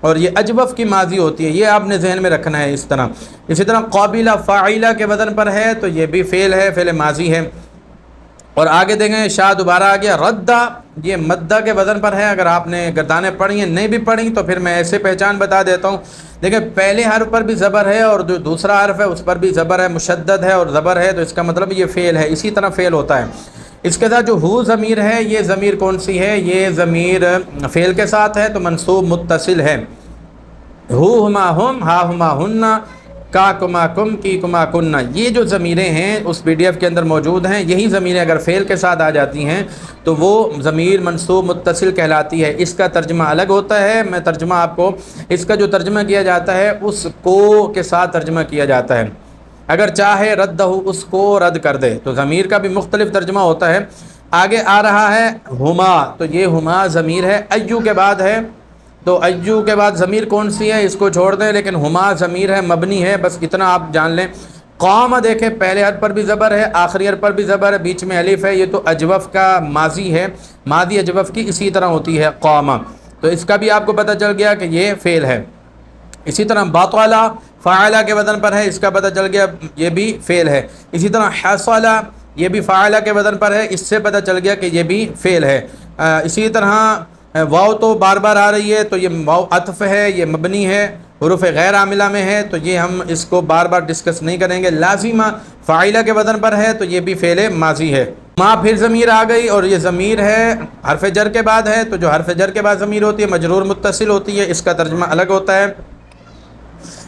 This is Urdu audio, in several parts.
اور یہ اجوف کی ماضی ہوتی ہے، یہ آپ نے ذہن میں رکھنا ہے اس طرح۔ اسی طرح قابلہ فاعلہ کے وزن پر ہے تو یہ بھی فعل ہے، فعل ماضی ہے۔ اور آگے دیکھیں شاہ دوبارہ آ گیا، ردہ، یہ مدہ کے وزن پر ہے۔ اگر آپ نے گردانیں پڑھی ہیں، نہیں بھی پڑھی تو پھر میں ایسے پہچان بتا دیتا ہوں۔ دیکھیں پہلے حرف پر بھی زبر ہے اور جو دوسرا حرف ہے اس پر بھی زبر ہے، مشدد ہے اور زبر ہے، تو اس کا مطلب یہ فعل ہے۔ اسی طرح فعل ہوتا ہے۔ اس کے ساتھ جو ہو ضمیر ہے، یہ ضمیر کون سی ہے؟ یہ ضمیر فعل کے ساتھ ہے تو منصوب متصل ہے۔ ہو ہما ہم، ہا ہما ہن، کا کما کم، کی کما کننا، یہ جو ضمیریں ہیں اس پی ڈی ایف کے اندر موجود ہیں، یہی ضمیریں اگر فعل کے ساتھ آ جاتی ہیں تو وہ ضمیر منصوب متصل کہلاتی ہے۔ اس کا ترجمہ الگ ہوتا ہے، میں ترجمہ آپ کو، اس کا جو ترجمہ کیا جاتا ہے اس کو کے ساتھ ترجمہ کیا جاتا ہے۔ اگر چاہے رد ہو، اس کو رد کر دے، تو ضمیر کا بھی مختلف ترجمہ ہوتا ہے۔ آگے آ رہا ہے ہما، تو یہ ہما ضمیر ہے، ایو کے بعد ہے، تو ایو کے بعد ضمیر کون سی ہے اس کو چھوڑ دیں، لیکن ہما ضمیر ہے، مبنی ہے، بس اتنا آپ جان لیں۔ قام دیکھیں پہلے حرف پر بھی زبر ہے، آخری حرف پر بھی زبر ہے، بیچ میں الف ہے، یہ تو اجوف کا ماضی ہے، ماضی اجوف کی اسی طرح ہوتی ہے قام، تو اس کا بھی آپ کو پتہ چل گیا کہ یہ فعل ہے۔ اسی طرح باطلا فاعلہ کے وزن پر ہے، اس کا پتہ چل گیا یہ بھی فعل ہے۔ اسی طرح حصلہ، یہ بھی فاعلہ کے وزن پر ہے، اس سے پتہ چل گیا کہ یہ بھی فعل ہے۔ اسی طرح واو تو بار بار آ رہی ہے، تو یہ واو عطف ہے، یہ مبنی ہے، حروف غیر عاملہ میں ہے، تو یہ ہم اس کو بار بار ڈسکس نہیں کریں گے۔ لازمہ فاعلہ کے وزن پر ہے تو یہ بھی فعل ماضی ہے۔ ماں پھر ضمیر آ گئی اور یہ ضمیر ہے حرف جر کے بعد ہے، تو جو حرف جر کے بعد ضمیر ہوتی ہے مجرور متصل ہوتی ہے، اس کا ترجمہ الگ ہوتا ہے۔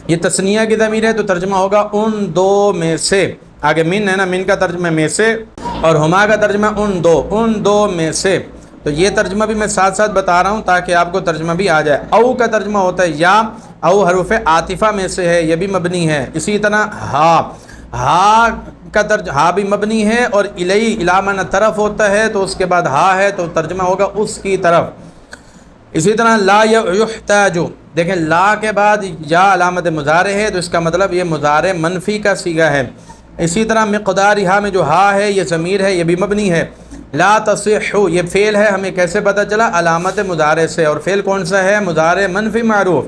یہ تثنیہ کی ضمیر ہے تو ترجمہ ہوگا ان دو میں سے، آگے من ہے نا، من کا ترجمہ میں سے، اور ہما کا ترجمہ ان دو میں سے، تو یہ ترجمہ بھی میں ساتھ ساتھ بتا رہا ہوں تاکہ آپ کو ترجمہ بھی آ جائے۔ او کا ترجمہ ہوتا ہے یا، او حروف عاطفہ میں سے ہے، یہ بھی مبنی ہے۔ اسی طرح ہا کا ترجمہ، ہا بھی مبنی ہے اور الی علامہ طرف ہوتا ہے تو اس کے بعد ہا ہے تو ترجمہ ہوگا اس کی طرف۔ اسی طرح لا یحتاج، دیکھیں لا کے بعد یا علامت مضارع ہے تو اس کا مطلب یہ مضارع منفی کا صیغہ ہے۔ اسی طرح مقدارہا میں جو ہا ہے یہ ضمیر ہے، یہ بھی مبنی ہے۔ لا تصح، یہ فعل ہے، ہمیں کیسے پتہ چلا؟ علامت مضارع سے، اور فعل کون سا ہے؟ مضارع منفی معروف۔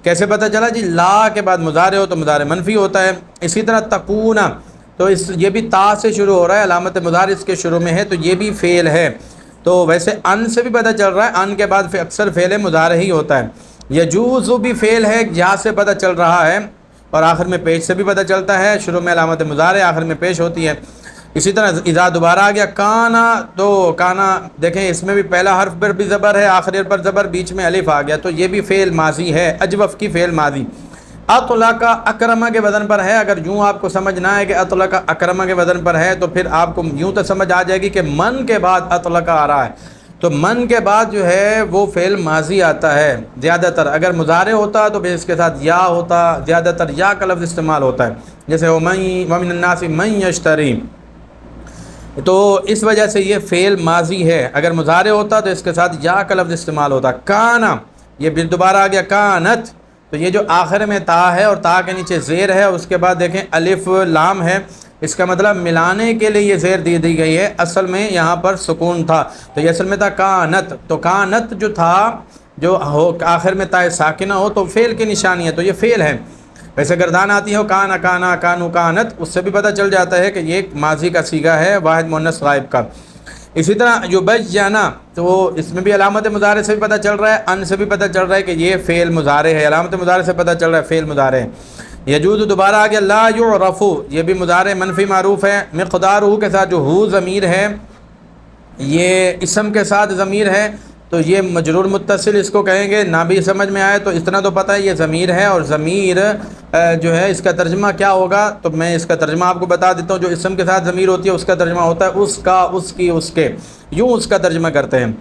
کیسے پتہ چلا جی؟ لا کے بعد مضارع ہو تو مضارع منفی ہوتا ہے۔ اسی طرح تکون، تو یہ بھی تا سے شروع ہو رہا ہے، علامت مضارع اس کے شروع میں ہے تو یہ بھی فعل ہے۔ تو ویسے ان سے بھی پتہ چل رہا ہے، ان کے بعد اکثر فعل مضارع ہی ہوتا ہے۔ یجوز بھی فعل ہے، یا سے پتہ چل رہا ہے، اور آخر میں پیش سے بھی پتہ چلتا ہے، شروع میں علامت مضارع، آخر میں پیش ہوتی ہے۔ اسی طرح اذا دوبارہ آ گیا کانا، تو کانا دیکھیں اس میں بھی پہلا حرف پر بھی زبر ہے، آخری حرف پر زبر، بیچ میں الف آ گیا، تو یہ بھی فعل ماضی ہے، اجوف کی فعل ماضی۔ اطلقا اکرمہ کے وزن پر ہے، اگر یوں آپ کو سمجھ نہ آئے کہ اطلقا اکرمہ کے وزن پر ہے تو پھر آپ کو یوں تو سمجھ آ جائے گی کہ من کے بعد اطلقا آ رہا ہے، تو من کے بعد جو ہے وہ فعل ماضی آتا ہے زیادہ تر۔ اگر مضارع ہوتا تو پھر اس کے ساتھ یا ہوتا، زیادہ تر یا کا لفظ استعمال ہوتا ہے، جیسے ومن الناس من یشتری، تو اس وجہ سے یہ فعل ماضی ہے۔ اگر مضارع ہوتا تو اس کے ساتھ یا کا لفظ استعمال ہوتا۔ کانا، یہ پھر دوبارہ آ گیا کانت، تو یہ جو آخر میں تا ہے اور تا کے نیچے زیر ہے، اس کے بعد دیکھیں الف لام ہے، اس کا مطلب ملانے کے لیے یہ زیر دی گئی ہے، اصل میں یہاں پر سکون تھا، تو یہ اصل میں تھا کانت، تو کانت جو تھا جو ہو آخر میں تا ساکنہ ہو تو فعل کی نشانی ہے، تو یہ فعل ہے۔ ویسے گردان آتی ہے کانا کانا کانو کانت، اس سے بھی پتہ چل جاتا ہے کہ یہ ایک ماضی کا صیغہ ہے، واحد مؤنث غائب کا۔ اسی طرح یبینا، تو اس میں بھی علامت مضارع سے بھی پتہ چل رہا ہے، ان سے بھی پتہ چل رہا ہے کہ یہ فعل مضارع ہے، علامت مضارع سے پتہ چل رہا ہے فعل مضارع ہے۔ یجوز دوبارہ آ گیا لا یعرف، یہ بھی مضارع منفی معروف ہے۔ مقدارہ کے ساتھ جو ہو ضمیر ہے یہ اسم کے ساتھ ضمیر ہے، تو یہ مجرور متصل اس کو کہیں گے، نہ بھی سمجھ میں آئے تو اتنا تو پتہ ہے یہ ضمیر ہے، اور ضمیر جو ہے اس کا ترجمہ کیا ہوگا، تو میں اس کا ترجمہ آپ کو بتا دیتا ہوں۔ جو اسم کے ساتھ ضمیر ہوتی ہے اس کا ترجمہ ہوتا ہے اس کا، اس کی، اس کے، یوں اس کا ترجمہ کرتے ہیں۔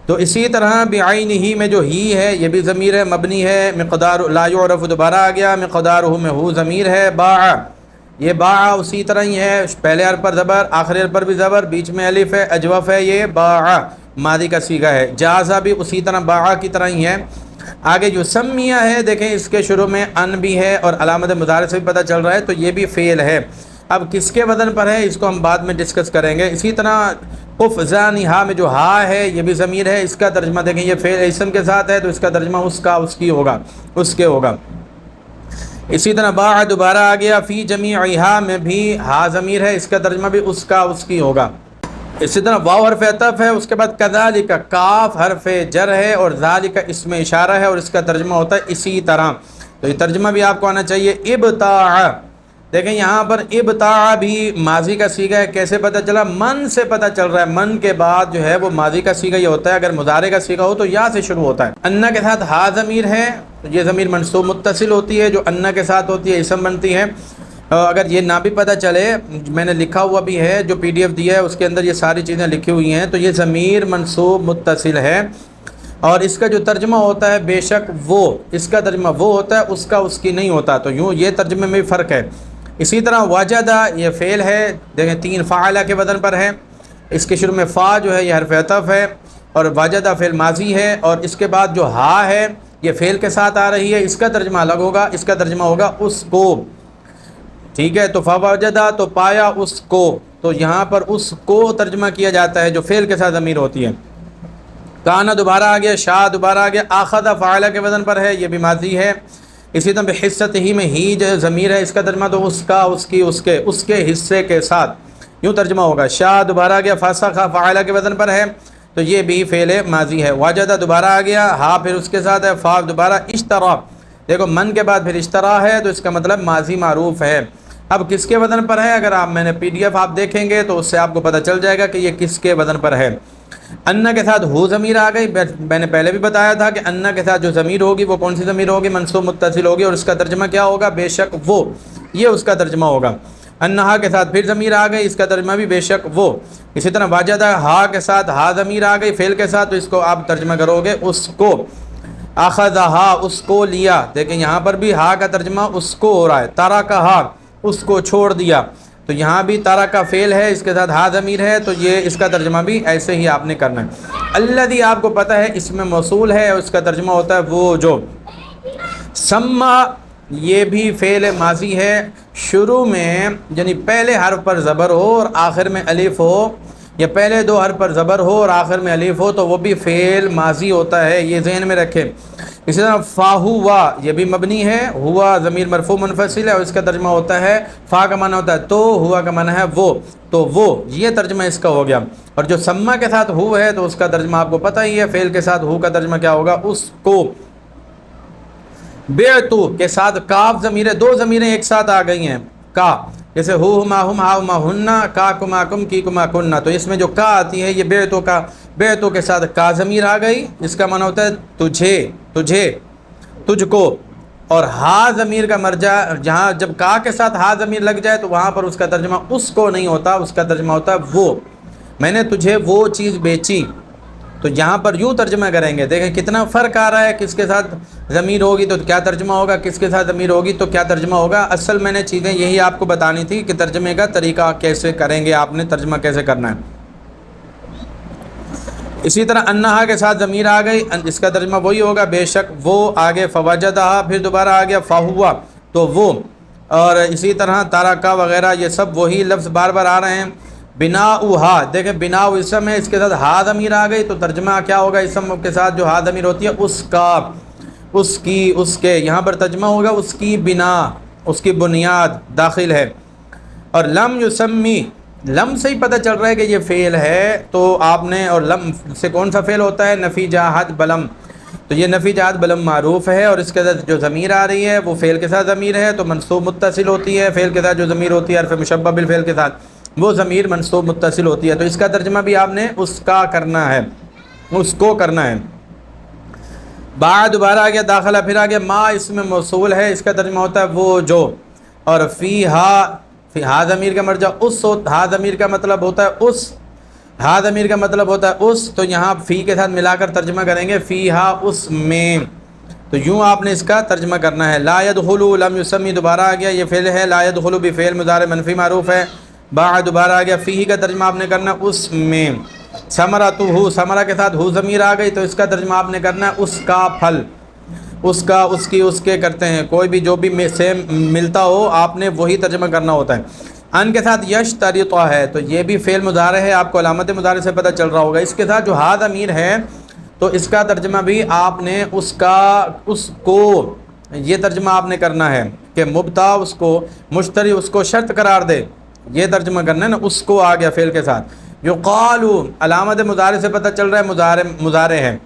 تو اسی طرح بعینہ میں جو ہی ہے یہ بھی ضمیر ہے، مبنی ہے۔ مقدار لا یعرف دوبارہ آ گیا، مقدارہ میں ہو ضمیر ہے۔ باع، یہ باع اسی طرح ہی ہے، پہلے حرف پر زبر، آخری حرف پر بھی زبر، بیچ میں الف ہے، اجوف ہے، یہ باع ماضی کا صیغہ ہے۔ جازہ بھی اسی طرح باع کی طرح ہی ہے۔ آگے جو سمیہ ہے دیکھیں اس کے شروع میں ان بھی ہے اور علامت مضارع سے بھی پتہ چل رہا ہے، تو یہ بھی فعل ہے۔ اب کس کے وزن پر ہے اس کو ہم بعد میں ڈسکس کریں گے۔ اسی طرح اف زانی، ہا میں جو ہا ہے یہ بھی ضمیر ہے، اس کا ترجمہ دیکھیں یہ فعل اسم کے ساتھ ہے تو اس کا ترجمہ اس کا، اس کی ہوگا، اس کے ہوگا۔ اسی طرح باع دوبارہ آ گیا، فی جمیعہا میں بھی ہا ضمیر ہے، اس کا ترجمہ بھی اس کا، اس کی ہوگا۔ اسی طرح واو حرف عطف ہے، اس کے بعد کذالک کاف حرف جر ہے اور ذالک اسم اشارہ ہے اور اس کا ترجمہ ہوتا ہے اسی طرح۔ تو یہ ترجمہ بھی آپ کو آنا چاہیے۔ ابتاع، دیکھیں یہاں پر ابتاع بھی ماضی کا صیغہ ہے، کیسے پتہ چلا؟ من سے پتہ چل رہا ہے، من کے بعد جو ہے وہ ماضی کا صیغہ یہ ہوتا ہے، اگر مضارع کا صیغہ ہو تو یا سے شروع ہوتا ہے۔ انا کے ساتھ ہا ضمیر ہے تو یہ ضمیر منصوب متصل ہوتی ہے، جو انا کے ساتھ ہوتی ہے اسم بنتی ہے۔ اگر یہ نہ بھی پتہ چلے، میں نے لکھا ہوا بھی ہے، جو پی ڈی ایف دیا ہے اس کے اندر یہ ساری چیزیں لکھی ہوئی ہیں، تو یہ ضمیر منصوب متصل ہے اور اس کا جو ترجمہ ہوتا ہے بے شک وہ، اس کا ترجمہ وہ ہوتا ہے، اس کا اس کی نہیں ہوتا، تو یوں یہ ترجمے میں بھی فرق ہے۔ اسی طرح وجدہ یہ فعل ہے، دیکھیں 3 فاعلہ کے وزن پر ہے، اس کے شروع میں فا جو ہے یہ حرف عطف ہے اور وجدہ فعل ماضی ہے، اور اس کے بعد جو ہا ہے یہ فعل کے ساتھ آ رہی ہے، اس کا ترجمہ الگ ہوگا، اس کا ترجمہ ہوگا اس کو، ٹھیک ہے؟ تو فوجدہ تو پایا اس کو، تو یہاں پر اس کو ترجمہ کیا جاتا ہے جو فعل کے ساتھ ضمیر ہوتی ہے۔ کانا دوبارہ آ گیا، شاہ دوبارہ آ گیا، اخذ فاعلہ کے وزن پر ہے، یہ بھی ماضی ہے۔ اسی طرح بحصت ہی میں ہی جو ضمیر ہے، اس کا ترجمہ تو اس کا، اس کی، اس کے حصے کے ساتھ یوں ترجمہ ہوگا۔ شاہ دوبارہ آ گیا، فسخ فاعلہ کے وزن پر ہے تو یہ بھی فعل ماضی ہے۔ واجدہ دوبارہ آ گیا، ہا پھر اس کے ساتھ ہے، فا دوبارہ اشترا، دیکھو من کے بعد پھر اشترا ہے تو اس کا مطلب ماضی معروف ہے۔ اب کس کے وزن پر ہے؟ اگر میں نے پی ڈی ایف آپ دیکھیں گے تو اس سے آپ کو پتہ چل جائے گا کہ یہ کس کے وزن پر ہے۔ انا کے ساتھ ہو ضمیر آ گئی، میں نے پہلے بھی بتایا تھا کہ انا کے ساتھ جو ضمیر ہوگی وہ کون سی ضمیر ہوگی؟ منصوب متصل ہوگی اور اس کا ترجمہ کیا ہوگا؟ بے شک وہ، یہ اس کا ترجمہ ہوگا۔ انہا کے ساتھ پھر ضمیر آ گئی، اس کا ترجمہ بھی بے شک وہ۔ اسی طرح واجدہ ہا کے ساتھ ہا ضمیر آ گئی فعل کے ساتھ، تو اس کو آپ ترجمہ کرو گے اس کو۔ اخذہا اس کو لیا، دیکھیں یہاں پر بھی ہا کا ترجمہ اس کو ہو رہا ہے۔ ترکہا اس کو چھوڑ دیا، تو یہاں بھی ترک کا فعل ہے، اس کے ساتھ ہا ضمیر ہے، تو یہ اس کا ترجمہ بھی ایسے ہی آپ نے کرنا ہے۔ الذی آپ کو پتہ ہے اس میں موصول ہے اور اس کا ترجمہ ہوتا ہے وہ جو۔ سما یہ بھی فعل ماضی ہے، شروع میں یعنی پہلے حرف پر زبر ہو اور آخر میں الف ہو، یا پہلے 2 حرف پر زبر ہو اور آخر میں الف ہو تو وہ بھی فعل ماضی ہوتا ہے، یہ ذہن میں رکھیں۔ اسی طرح فاہوا یہ بھی مبنی ہے، ہوا ضمیر مرفوع منفصل ہے اور اس کا ترجمہ ہوتا ہے، فا کا معنی ہوتا ہے تو، ہوا کا معنی ہے وہ، تو وہ، یہ ترجمہ اس کا ہو گیا۔ اور جو سما کے ساتھ ہو ہے تو اس کا ترجمہ آپ کو پتہ ہی ہے، فعل کے ساتھ ہو کا ترجمہ کیا ہوگا؟ اس کو۔ بعتو کے ساتھ کاف ضمیر، 2 ضمیریں ایک ساتھ آ گئی ہیں، کا، جیسے ہو ہما ہم ہا ہما ہننا، کا کما کم کی کما کننا، تو اس میں جو کا آتی ہے یہ بعتو کا، بعتو کے ساتھ کا ضمیر آ گئی، اس کا معنی ہوتا ہے تجھے، تجھے، تجھ کو۔ اور ہا ضمیر کا مرجع، جہاں جب کا کے ساتھ ہا ضمیر لگ جائے تو وہاں پر اس کا ترجمہ اس کو نہیں ہوتا، اس کا ترجمہ ہوتا ہے وہ، میں نے تجھے وہ چیز بیچی، تو یہاں پر یوں ترجمہ کریں گے۔ دیکھیں کتنا فرق آ رہا ہے، کس کے ساتھ ضمیر ہوگی تو کیا ترجمہ ہوگا، کس کے ساتھ ضمیر ہوگی تو کیا ترجمہ ہوگا۔ اصل میں نے چیزیں یہی آپ کو بتانی تھی کہ ترجمے کا طریقہ کیسے کریں گے، آپ نے ترجمہ کیسے کرنا ہے۔ اسی طرح انہا کے ساتھ ضمیر آ گئی، اس کا ترجمہ وہی ہوگا، بے شک وہ، آگے فوجدہا پھر دوبارہ آ گیا فہوا تو وہ، اور اسی طرح ترکا وغیرہ یہ سب وہی لفظ بار بار آ رہے ہیں۔ بناؤہا، دیکھیں بناؤ اسم ہے، اس کے ساتھ ہا ضمیر آ گئی تو ترجمہ کیا ہوگا؟ اسم کے ساتھ جو ہا ضمیر ہوتی ہے اس کا، اس کی، اس کے، یہاں پر ترجمہ ہوگا اس کی بنا، اس کی بنیاد داخل ہے۔ اور لم یسمی، لم سے ہی پتہ چل رہا ہے کہ یہ فعل ہے، تو آپ نے، اور لم سے کون سا فعل ہوتا ہے؟ نفی جاہد بلم، تو یہ نفی جاہد بلم معروف ہے اور اس کے ساتھ جو ضمیر آ رہی ہے وہ فعل کے ساتھ ضمیر ہے تو منصوب متصل ہوتی ہے، فعل کے ساتھ جو ضمیر ہوتی ہے حرف مشبہ بالفعل کے ساتھ وہ ضمیر منصوب متصل ہوتی ہے، تو اس کا ترجمہ بھی آپ نے اس کا کرنا ہے، اس کو کرنا ہے۔ با دوبارہ آ گیا، داخلہ پھر آ گیا، ما اس میں موصول ہے، اس کا ترجمہ ہوتا ہے وہ جو، اور فی ہا ضمیر کا مرجع اس، ہا ضمیر کا مطلب ہوتا ہے اس، ہا ضمیر کا مطلب ہوتا ہے اس، تو یہاں فی کے ساتھ ملا کر ترجمہ کریں گے فی ہا اس میں، تو یوں آپ نے اس کا ترجمہ کرنا ہے۔ لا يدخلوا لم یسمی دوبارہ آ گیا، یہ فعل ہے، لا يدخلوا بھی فعل مضارع منفی معروف ہے۔ با دوبارہ آ گیا، فی کا ترجمہ آپ نے کرنا ہے اس میں۔ ثمرۃ، ثمرہ کے ساتھ ہو ضمیر آ گئی تو اس کا ترجمہ آپ نے کرنا ہے اس کا پھل، اس کا، اس کی، اس کے کرتے ہیں، کوئی بھی جو بھی سیم ملتا ہو آپ نے وہی ترجمہ کرنا ہوتا ہے۔ ان کے ساتھ یشترط ہے تو یہ بھی فعل مضارع ہے، آپ کو علامت مضارع سے پتہ چل رہا ہوگا۔ اس کے ساتھ جو ہا ضمیر ہے تو اس کا ترجمہ بھی آپ نے اس کو یہ ترجمہ آپ نے کرنا ہے کہ مبتا اس کو، مشتری اس کو شرط قرار دے، یہ ترجمہ کرنا ہے نا، اس کو آ گیا فعل کے ساتھ۔ یقالو علامت مضارع سے پتہ چل رہا ہے مضارع ہے۔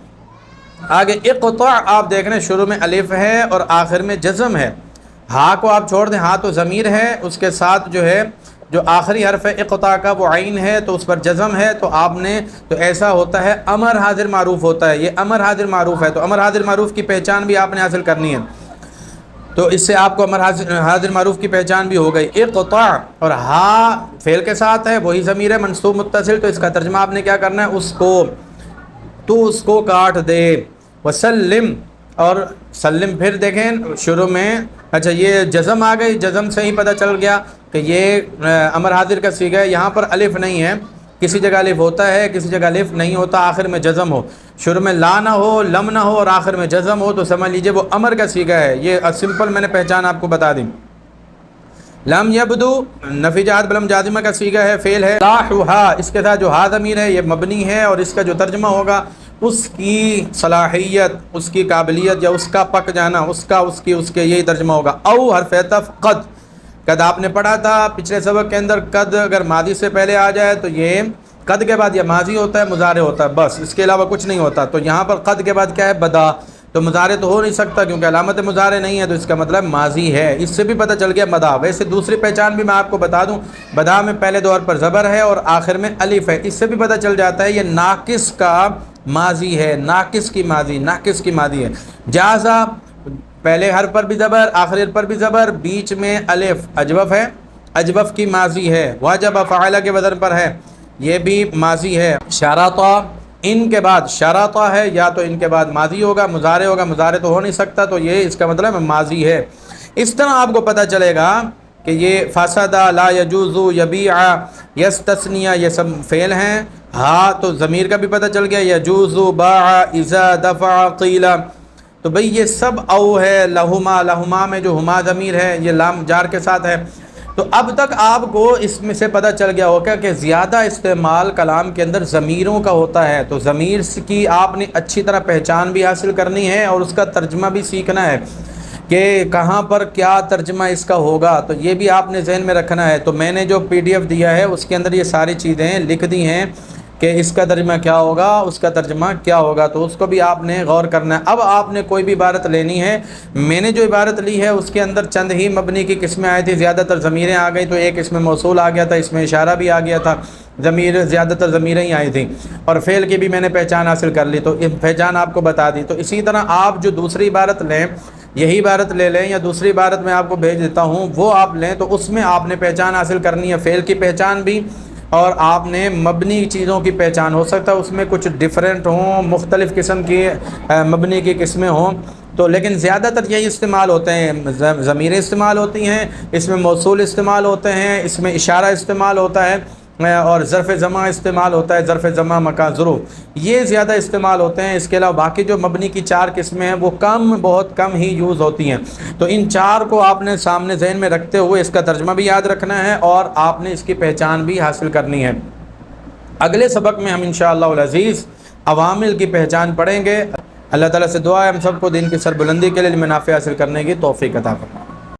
آگے اقطع آپ دیکھ رہے ہیں شروع میں الف ہے اور آخر میں جزم ہے، ہا کو آپ چھوڑ دیں، ہا تو ضمیر ہے، اس کے ساتھ جو ہے جو آخری حرف ہے اقطع کا وہ عین ہے تو اس پر جزم ہے، تو آپ نے تو ایسا ہوتا ہے امر حاضر معروف ہوتا ہے، یہ امر حاضر معروف ہے، تو امر حاضر معروف کی پہچان بھی آپ نے حاصل کرنی ہے، تو اس سے آپ کو امر حاضر معروف کی پہچان بھی ہو گئی۔ اقطع اور ہا فعل کے ساتھ ہے، وہی ضمیر ہے منصوب متصل، تو اس کا ترجمہ آپ نے کیا کرنا ہے، اس کو کاٹ دے۔ وسلم اور سلم پھر دیکھیں شروع میں، اچھا یہ جزم آ گئی، جزم سے ہی پتہ چل گیا کہ یہ امر حاضر کا صیغہ ہے، یہاں پر الف نہیں ہے، کسی جگہ الف ہوتا ہے کسی جگہ الف نہیں ہوتا، آخر میں جزم ہو، شروع میں لا نہ ہو لم نہ ہو اور آخر میں جزم ہو تو سمجھ لیجئے وہ امر کا صیغہ ہے، یہ سمپل میں نے پہچان آپ کو بتا دی۔ لم یبدو نفی جہاد بلم جازمہ کا صیغہ ہے، فعل ہے۔ صلاحھا اس کے ساتھ جو ہا ضمیر ہے یہ مبنی ہے اور اس کا جو ترجمہ ہوگا اس کی صلاحیت، اس کی قابلیت یا اس کا پک جانا، اس کے یہی ترجمہ ہوگا۔ او حرف عطف قد آپ نے پڑھا تھا پچھلے سبق کے اندر، قد اگر ماضی سے پہلے آ جائے تو یہ قد کے بعد یا ماضی ہوتا ہے مضارع ہوتا ہے، بس اس کے علاوہ کچھ نہیں ہوتا، تو یہاں پر قد کے بعد کیا ہے، بدا، تو مضارع تو ہو نہیں سکتا کیونکہ علامت مضارع نہیں ہے، تو اس کا مطلب ماضی ہے، اس سے بھی پتہ چل گیا مدا۔ ویسے دوسری پہچان بھی میں آپ کو بتا دوں، بدا میں پہلے دور پر زبر ہے اور آخر میں الف ہے، اس سے بھی پتہ چل جاتا ہے یہ ناقص کا ماضی ہے، ناقص کی ماضی ہے۔ جازا پہلے حرف پر بھی زبر، آخری حرف پر بھی زبر، بیچ میں الف، اجوف ہے، اجوف کی ماضی ہے۔ واجب فاعلہ کے وزن پر ہے، یہ بھی ماضی ہے۔ شرطا ان کے بعد شرطا ہے، یا تو ان کے بعد ماضی ہوگا، مضارع ہوگا، مضارع تو ہو نہیں سکتا، تو یہ اس کا مطلب ماضی ہے۔ اس طرح آپ کو پتہ چلے گا کہ یہ فسدا، لا یجوز، یبیع، یستثنیہ یہ سب فعل ہیں۔ ہاں تو ضمیر کا بھی پتہ چل گیا، یجوز، باع، اذا، دفع، قیل، تو بھئی یہ سب او ہے۔ لہما میں جو ہما ضمیر ہے یہ لام جار کے ساتھ ہے۔ تو اب تک آپ کو اس میں سے پتہ چل گیا ہوگا کہ زیادہ استعمال کلام کے اندر ضمیروں کا ہوتا ہے، تو ضمیر کی آپ نے اچھی طرح پہچان بھی حاصل کرنی ہے اور اس کا ترجمہ بھی سیکھنا ہے کہ کہاں پر کیا ترجمہ اس کا ہوگا، تو یہ بھی آپ نے ذہن میں رکھنا ہے۔ تو میں نے جو PDF دیا ہے اس کے اندر یہ ساری چیزیں لکھ دی ہیں کہ اس کا ترجمہ کیا ہوگا، اس کا ترجمہ کیا ہوگا، تو اس کو بھی آپ نے غور کرنا ہے۔ اب آپ نے کوئی بھی عبارت لینی ہے، میں نے جو عبارت لی ہے اس کے اندر چند ہی مبنی کی قسمیں آئی تھی، زیادہ تر ضمیریں آ گئی، تو ایک اس میں موصول آ گیا تھا، اس میں اشارہ بھی آ گیا تھا، زیادہ تر ضمیریں ہی آئی تھیں، اور فعل کی بھی میں نے پہچان حاصل کر لی، تو پہچان آپ کو بتا دی۔ تو اسی طرح آپ جو دوسری عبارت لیں، یہی عبارت لے لیں یا دوسری عبارت میں آپ کو بھیج دیتا ہوں وہ آپ لیں، تو اس میں آپ نے پہچان حاصل کرنی ہے، فعل کی پہچان بھی، اور آپ نے مبنی چیزوں کی پہچان، ہو سکتا ہے اس میں کچھ ڈیفرنٹ ہوں، مختلف قسم کی مبنی کی قسمیں ہوں، تو لیکن زیادہ تر یہی استعمال ہوتے ہیں، ضمیریں استعمال ہوتی ہیں، اس میں موصول استعمال ہوتے ہیں، اس میں اشارہ استعمال ہوتا ہے، اور ظرف جمع استعمال ہوتا ہے، ظرف جمع مکان ظروف، یہ زیادہ استعمال ہوتے ہیں۔ اس کے علاوہ باقی جو مبنی کی 4 قسمیں ہیں وہ بہت کم ہی یوز ہوتی ہیں، تو ان 4 کو آپ نے سامنے ذہن میں رکھتے ہوئے اس کا ترجمہ بھی یاد رکھنا ہے اور آپ نے اس کی پہچان بھی حاصل کرنی ہے۔ اگلے سبق میں ہم انشاءاللہ العزیز عوامل کی پہچان پڑھیں گے۔ اللہ تعالیٰ سے دعا ہے ہم سب کو دین کی سربلندی کے لیے علم نافع حاصل کرنے کی توفیق عطا فرمائے۔